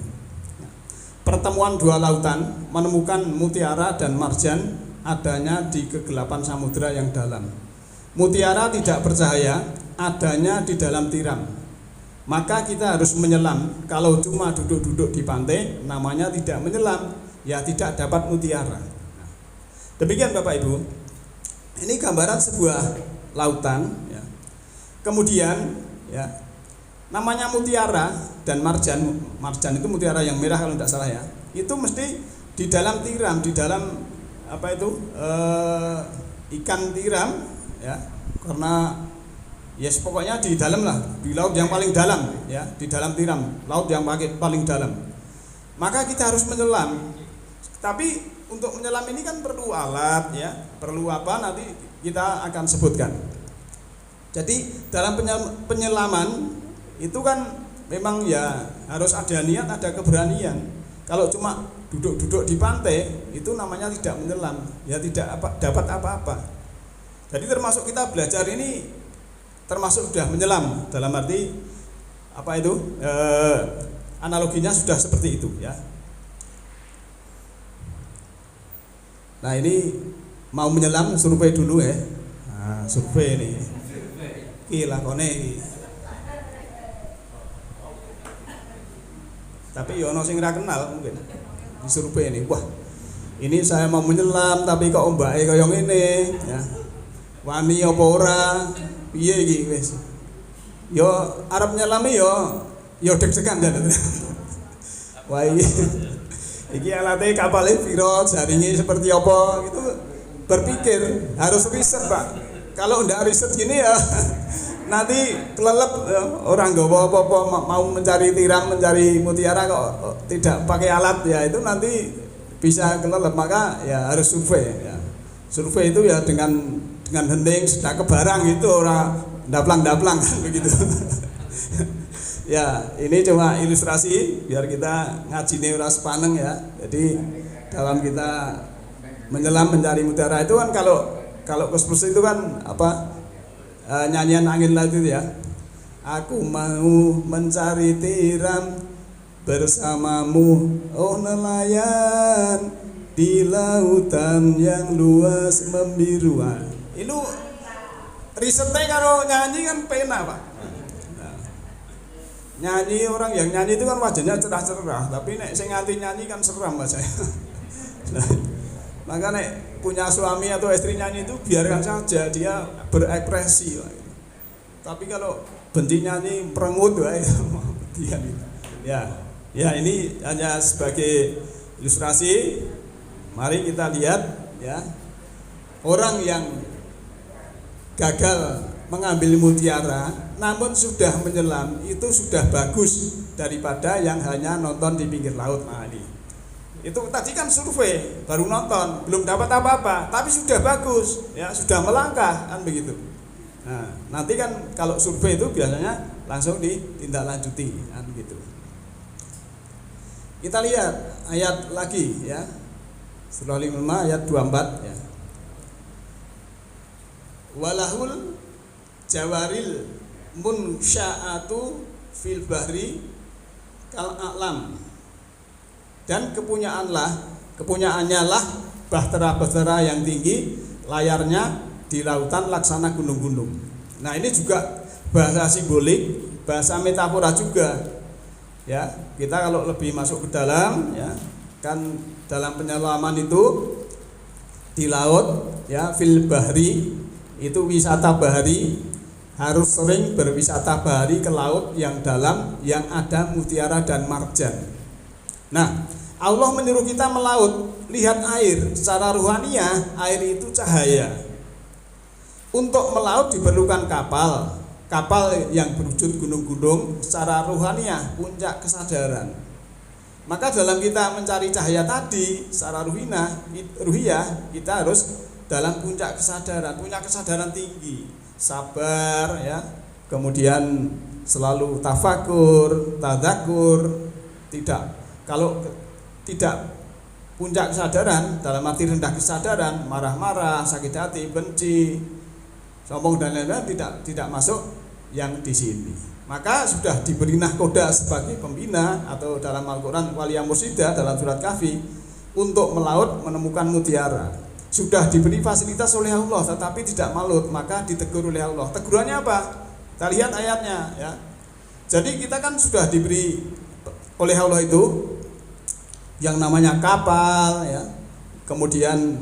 Pertemuan dua lautan menemukan mutiara dan marjan adanya di kegelapan samudera yang dalam. Mutiara tidak bercahaya, adanya di dalam tiram. Maka kita harus menyelam. Kalau cuma duduk-duduk di pantai, namanya tidak menyelam, ya tidak dapat mutiara. Demikian Bapak Ibu. Ini gambaran sebuah lautan ya. Kemudian ya, namanya mutiara dan marjan. Marjan itu mutiara yang merah kalau tidak salah ya. Itu mesti di dalam tiram, di dalam apa itu ikan tiram ya. Karena yes pokoknya di dalam lah, di laut yang paling dalam ya, di dalam tiram, laut yang paling dalam. Maka kita harus menyelam. Tapi untuk menyelam ini kan perlu alat ya, perlu apa nanti kita akan sebutkan. Jadi dalam penyelaman itu kan memang ya harus ada niat, ada keberanian. Kalau cuma duduk-duduk di pantai itu namanya tidak menyelam, ya tidak dapat apa-apa. Jadi termasuk kita belajar ini termasuk sudah menyelam, dalam arti apa itu analoginya sudah seperti itu ya. Nah ini mau menyelam survei dulu ya. Nah, survei ini. Gila kone. Tapi yono sing ra kenal mungkin. Di survei ini. Wah. Ini saya mau menyelam tapi kok ombake kaya ngene ya. Wani apa ora? Piye iki wis. Yo arep nyelami yo deg-degan kan. Wah iki alatnya kapalnya piro, jaringnya seperti apa gitu, berpikir harus riset Pak. Kalau enggak riset gini ya nanti kelelep orang nggak apa-apa mau mencari tiram, mencari mutiara kok tidak pakai alat ya itu nanti bisa kelelep. Maka ya harus survei ya. Survei itu ya dengan hening sudah kebarang itu orang daplang-daplang kan begitu. Ya, ini cuma ilustrasi biar kita ngajine ora sepaneng ya. Jadi dalam kita menyelam mencari mutiara itu kan kalau kosmos itu kan apa nyanyian angin laut itu ya. Aku mau mencari tiram bersamamu oh nelayan di lautan yang luas membiru. Itu risetnya kalau nyanyi kan penak Pak. Nyanyi orang yang nyanyi itu kan wajahnya cerah-cerah, tapi nek sing nganti nyanyi kan seram Mas saya. Maka nek punya suami atau istri nyanyi itu biarkan saja dia berekspresi. Tapi kalau benci nyanyi perengut dia ya. Ya, ini hanya sebagai ilustrasi. Mari kita lihat ya, orang yang gagal mengambil mutiara namun sudah menyelam itu sudah bagus daripada yang hanya nonton di pinggir laut. Nah, ini itu tadi kan survei, baru nonton, belum dapat apa-apa, tapi sudah bagus ya, sudah melangkah kan begitu. Nah, nanti kan kalau survei itu biasanya langsung ditindaklanjuti kan begitu. Kita lihat ayat lagi ya, surah 5 ayat 24 ya. Walahul jawaril munsya'atu fil bahri kal a'lam, dan kepunyaannya lah bahtera-bahtera yang tinggi, layarnya di lautan laksana gunung-gunung. Nah, ini juga bahasa simbolik, bahasa metafora juga ya. Kita kalau lebih masuk ke dalam ya, kan dalam penyelaman itu di laut ya, fil bahri itu wisata bahari, harus sering berwisata bahari ke laut yang dalam yang ada mutiara dan marjan. Nah, Allah menyuruh kita melaut, lihat air. Secara ruhaniyah, air itu cahaya. Untuk melaut diperlukan kapal yang berwujud gunung-gunung. Secara ruhaniyah, puncak kesadaran. Maka dalam kita mencari cahaya tadi, secara ruhiyah, kita harus dalam puncak kesadaran tinggi, sabar ya, kemudian selalu tafakur, tadzakur. Kalau tidak puncak kesadaran dalam arti rendah kesadaran, marah-marah, sakit hati, benci, sombong dan lain-lain, tidak masuk yang di sini. Maka sudah diberi nahkoda sebagai pembina, atau dalam Al-Quran waliyah mursidah dalam surat Kahfi, untuk melaut menemukan mutiara. Sudah diberi fasilitas oleh Allah tetapi tidak malut, maka ditegur oleh Allah. Tegurannya apa? Kita lihat ayatnya ya. Jadi kita kan sudah diberi oleh Allah itu yang namanya kapal ya. Kemudian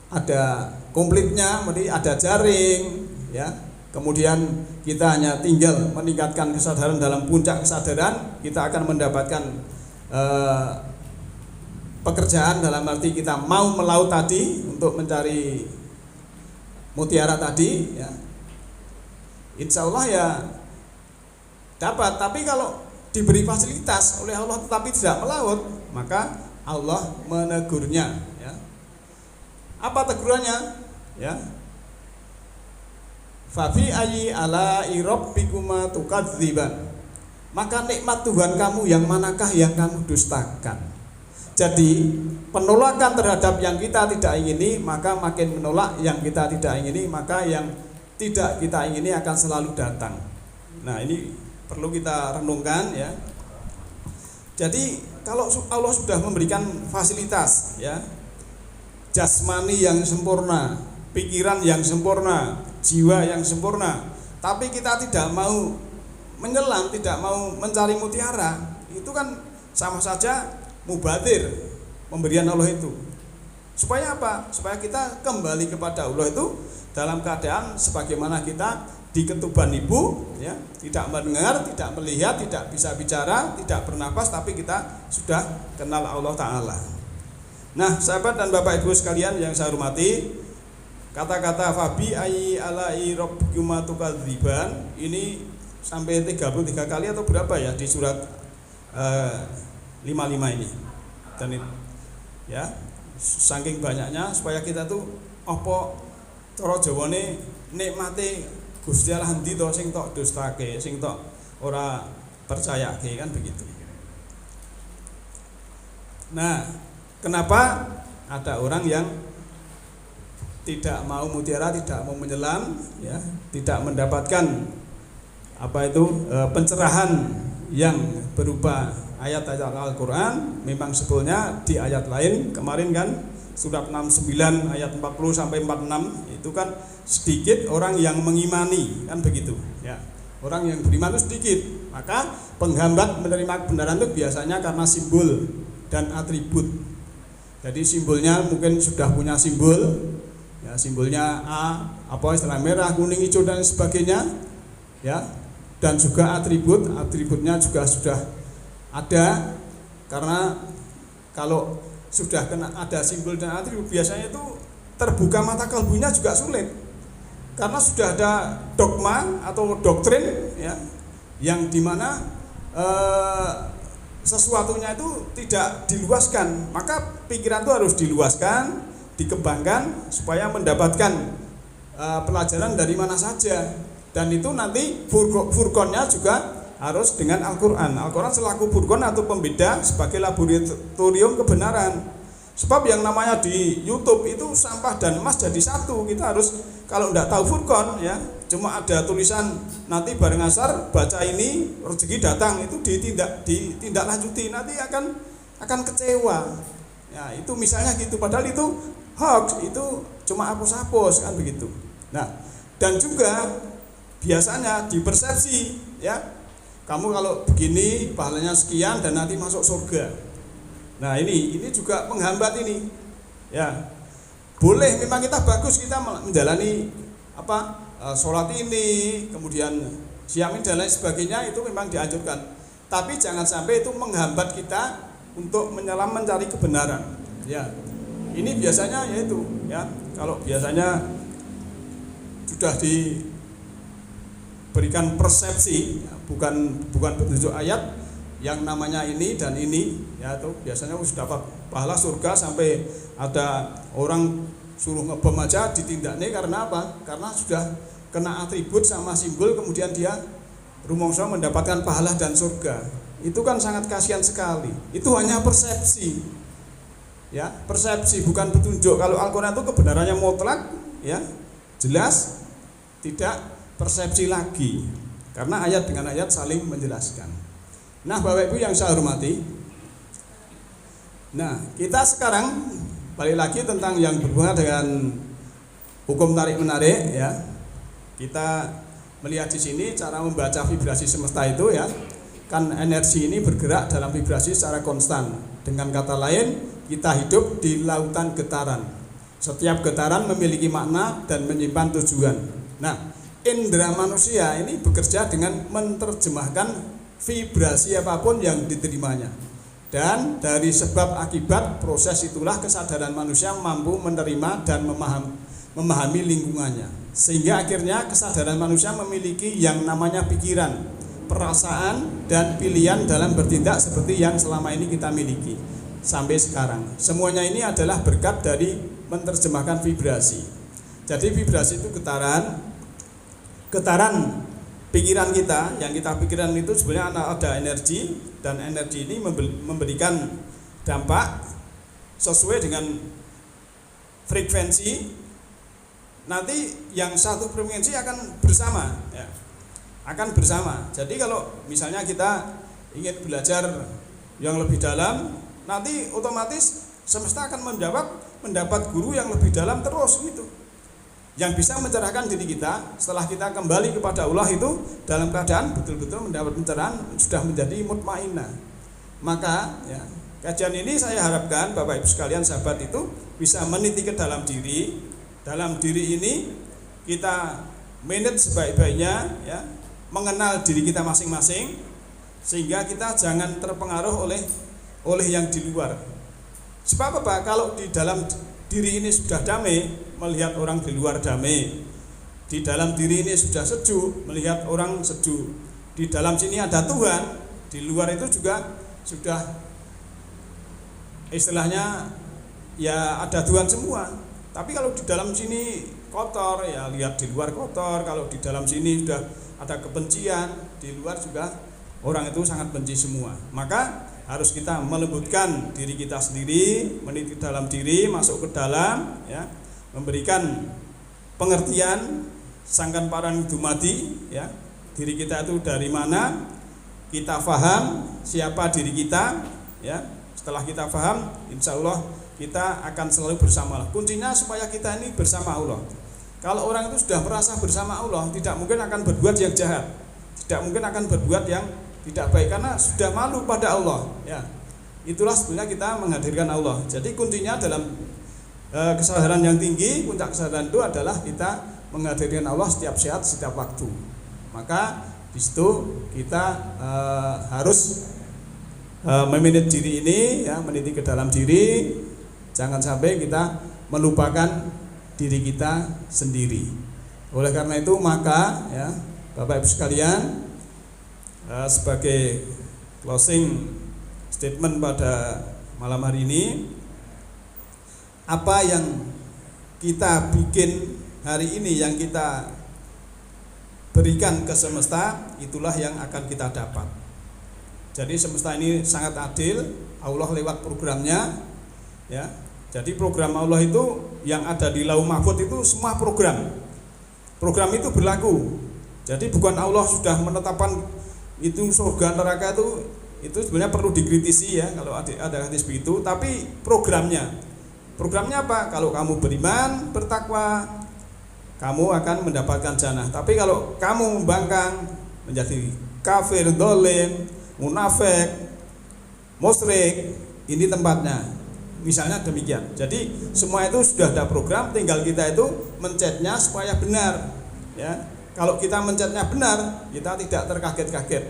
ada komplitnya, ada jaring ya. Kemudian kita hanya tinggal meningkatkan kesadaran dalam puncak kesadaran, kita akan mendapatkan pekerjaan dalam arti kita mau melaut tadi untuk mencari mutiara tadi ya, insya Allah ya dapat. Tapi kalau diberi fasilitas oleh Allah tetapi tidak melaut, maka Allah menegurnya ya. Apa tegurannya ya? Fabi ayyi ala'i rabbikuma tukadziban, maka nikmat Tuhan kamu yang manakah yang kamu dustakan. Jadi penolakan terhadap yang kita tidak ingini, maka makin menolak yang kita tidak ingini, maka yang tidak kita ingini akan selalu datang. Nah, ini perlu kita renungkan ya. Jadi kalau Allah sudah memberikan fasilitas ya, jasmani yang sempurna, pikiran yang sempurna, jiwa yang sempurna, tapi kita tidak mau menyelam, tidak mau mencari mutiara, itu kan sama saja mubadir pemberian Allah itu. Supaya apa? Supaya kita kembali kepada Allah itu dalam keadaan sebagaimana kita di ketuban ibu ya, tidak mendengar, tidak melihat, tidak bisa bicara, tidak bernapas, tapi kita sudah kenal Allah Ta'ala. Nah, sahabat dan Bapak Ibu sekalian yang saya hormati, kata-kata fabi ayyi ala'i rabbikuma tukadziban ini sampai 33 kali atau berapa ya di surat 55 ini. Dan itu ya, saking banyaknya supaya kita tuh apa cara Jawane nikmate Gusti Allah endi to sing tok dustake, sing tok ora percayake, kan begitu. Nah, kenapa ada orang yang tidak mau mutiara, tidak mau menyelam ya, tidak mendapatkan apa itu pencerahan yang berupa ayat-ayat Al-Quran. Memang sebetulnya di ayat lain kemarin kan surat 69 ayat 40 sampai 46 itu kan sedikit orang yang mengimani, kan begitu ya. Orang yang beriman itu sedikit, maka penghambat menerima kebenaran itu biasanya karena simbol dan atribut. Jadi simbolnya mungkin sudah punya simbol ya, simbolnya apa istilah merah, kuning, hijau dan sebagainya ya. Dan juga atributnya juga sudah ada, karena kalau sudah kena ada simbol dan atribut biasanya itu terbuka mata kalbunya juga sulit, karena sudah ada dogma atau doktrin ya, yang dimana sesuatunya itu tidak diluaskan, maka pikiran itu harus diluaskan, dikembangkan supaya mendapatkan pelajaran dari mana saja. Dan itu nanti furqonnya juga harus dengan Al-Quran. Al-Quran selaku furqon atau pembeda sebagai laboratorium kebenaran. Sebab yang namanya di YouTube itu sampah dan emas jadi satu. Kita harus, kalau tidak tahu furqon ya, cuma ada tulisan nanti bareng asar baca ini rezeki datang, itu ditindaklanjuti, nanti akan kecewa. Ya, itu misalnya gitu, padahal itu hoax, itu cuma hapus-hapus kan begitu. Nah, dan juga biasanya di persepsi ya, kamu kalau begini pahalanya sekian dan nanti masuk surga. Nah, ini juga menghambat ini. Ya. Boleh memang kita bagus kita menjalani sholat ini, kemudian siamin dan lain sebagainya, itu memang dianjurkan. Tapi jangan sampai itu menghambat kita untuk mencari kebenaran. Ya. Ini biasanya yaitu ya, kalau biasanya sudah diberikan persepsi ya, bukan petunjuk ayat yang namanya ini dan ini ya, itu biasanya sudah dapat pahala surga, sampai ada orang suruh ngebom aja ditindaknya karena apa? Karena sudah kena atribut sama simbol, kemudian dia rumongso mendapatkan pahala dan surga. Itu kan sangat kasihan sekali. Itu hanya persepsi. Ya, persepsi bukan petunjuk. Kalau Al-Qur'an itu kebenarannya mutlak ya, jelas, tidak persepsi lagi. Karena ayat dengan ayat saling menjelaskan. Nah, Bapak Ibu yang saya hormati, nah kita sekarang balik lagi tentang yang berhubungan dengan hukum tarik menarik ya. Kita melihat di sini cara membaca vibrasi semesta itu ya. Kan energi ini bergerak dalam vibrasi secara konstan. Dengan kata lain, kita hidup di lautan getaran. Setiap getaran memiliki makna dan menyimpan tujuan. Nah, indera manusia ini bekerja dengan menerjemahkan vibrasi apapun yang diterimanya. Dan dari sebab akibat proses itulah kesadaran manusia mampu menerima dan memahami lingkungannya. Sehingga akhirnya kesadaran manusia memiliki yang namanya pikiran, perasaan, dan pilihan dalam bertindak seperti yang selama ini kita miliki sampai sekarang. Semuanya ini adalah berkat dari menerjemahkan vibrasi. Jadi vibrasi itu getaran pikiran kita, yang kita pikiran itu sebenarnya ada energi, dan energi ini memberikan dampak sesuai dengan frekuensi. Nanti yang satu frekuensi akan bersama ya, akan bersama. Jadi kalau misalnya kita ingin belajar yang lebih dalam, nanti otomatis semesta akan mendapat guru yang lebih dalam terus gitu, yang bisa mencerahkan diri kita. Setelah kita kembali kepada Allah itu dalam keadaan betul-betul mendapat pencerahan, sudah menjadi mutmainnah. Maka ya, kajian ini saya harapkan Bapak Ibu sekalian, sahabat itu bisa meniti ke dalam diri. Dalam diri ini kita manage sebaik-baiknya ya, mengenal diri kita masing-masing, sehingga kita jangan terpengaruh oleh yang di luar. Sebab apa? Kalau di dalam diri ini sudah damai, melihat orang di luar damai. Di dalam diri ini sudah sejuk, melihat orang sejuk. Di dalam sini ada Tuhan, di luar itu juga sudah istilahnya ya ada Tuhan semua. Tapi kalau di dalam sini kotor, ya lihat di luar kotor. Kalau di dalam sini sudah ada kebencian, di luar juga orang itu sangat benci semua. Maka harus kita melembutkan diri kita sendiri, meniti dalam diri, masuk ke dalam ya, memberikan pengertian sangkan paran dumadi ya, diri kita itu dari mana, kita faham siapa diri kita ya. Setelah kita faham, insya Allah kita akan selalu bersama Allah. Kuncinya supaya kita ini bersama Allah. Kalau orang itu sudah merasa bersama Allah, tidak mungkin akan berbuat yang jahat, tidak mungkin akan berbuat yang tidak baik, karena sudah malu pada Allah ya. Itulah sebenarnya kita menghadirkan Allah. Jadi kuncinya dalam kesadaran yang tinggi, puncak kesadaran itu adalah kita menghadirkan Allah setiap saat, setiap waktu. Maka di situ kita harus memanage diri ini, ya, meniti ke dalam diri, jangan sampai kita melupakan diri kita sendiri. Oleh karena itu maka, ya, Bapak Ibu sekalian, sebagai closing statement pada malam hari ini, apa yang kita bikin hari ini, yang kita berikan ke semesta, itulah yang akan kita dapat. Jadi semesta ini sangat adil, Allah lewat programnya, ya. Jadi program Allah itu yang ada di Lauh Mahfuz itu semua program itu berlaku. Jadi bukan Allah sudah menetapkan itu surga neraka itu sebenarnya perlu dikritisi, ya, kalau ada hadis begitu. Tapi programnya apa? Kalau kamu beriman, bertakwa, kamu akan mendapatkan jannah. Tapi kalau kamu membangkang, menjadi kafir, dolim, munafik, musyrik, ini tempatnya. Misalnya demikian. Jadi semua itu sudah ada program, tinggal kita itu mencetnya supaya benar, ya. Kalau kita mencetnya benar, kita tidak terkaget-kaget.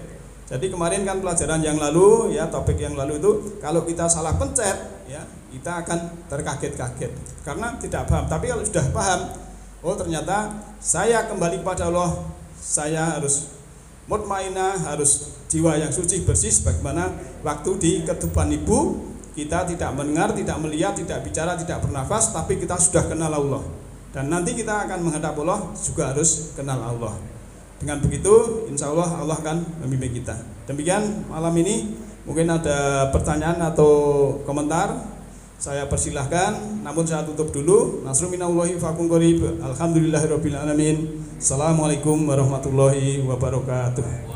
Jadi kemarin kan pelajaran yang lalu, ya, topik yang lalu itu, kalau kita salah pencet, ya, kita akan terkaget-kaget karena tidak paham. Tapi kalau sudah paham, oh ternyata saya kembali kepada Allah, saya harus mutmainah, harus jiwa yang suci bersih. Sebagaimana waktu di ketuban ibu, kita tidak mendengar, tidak melihat, tidak bicara, tidak bernafas, tapi kita sudah kenal Allah. Dan nanti kita akan menghadap Allah juga harus kenal Allah. Dengan begitu insya Allah Allah akan membimbing kita. Demikian malam ini, mungkin ada pertanyaan atau komentar, saya persilahkan. Namun saya tutup dulu. Nasrun minallahi fakum qarib. Alhamdulillahirabbil alamin. Assalamualaikum warahmatullahi wabarakatuh.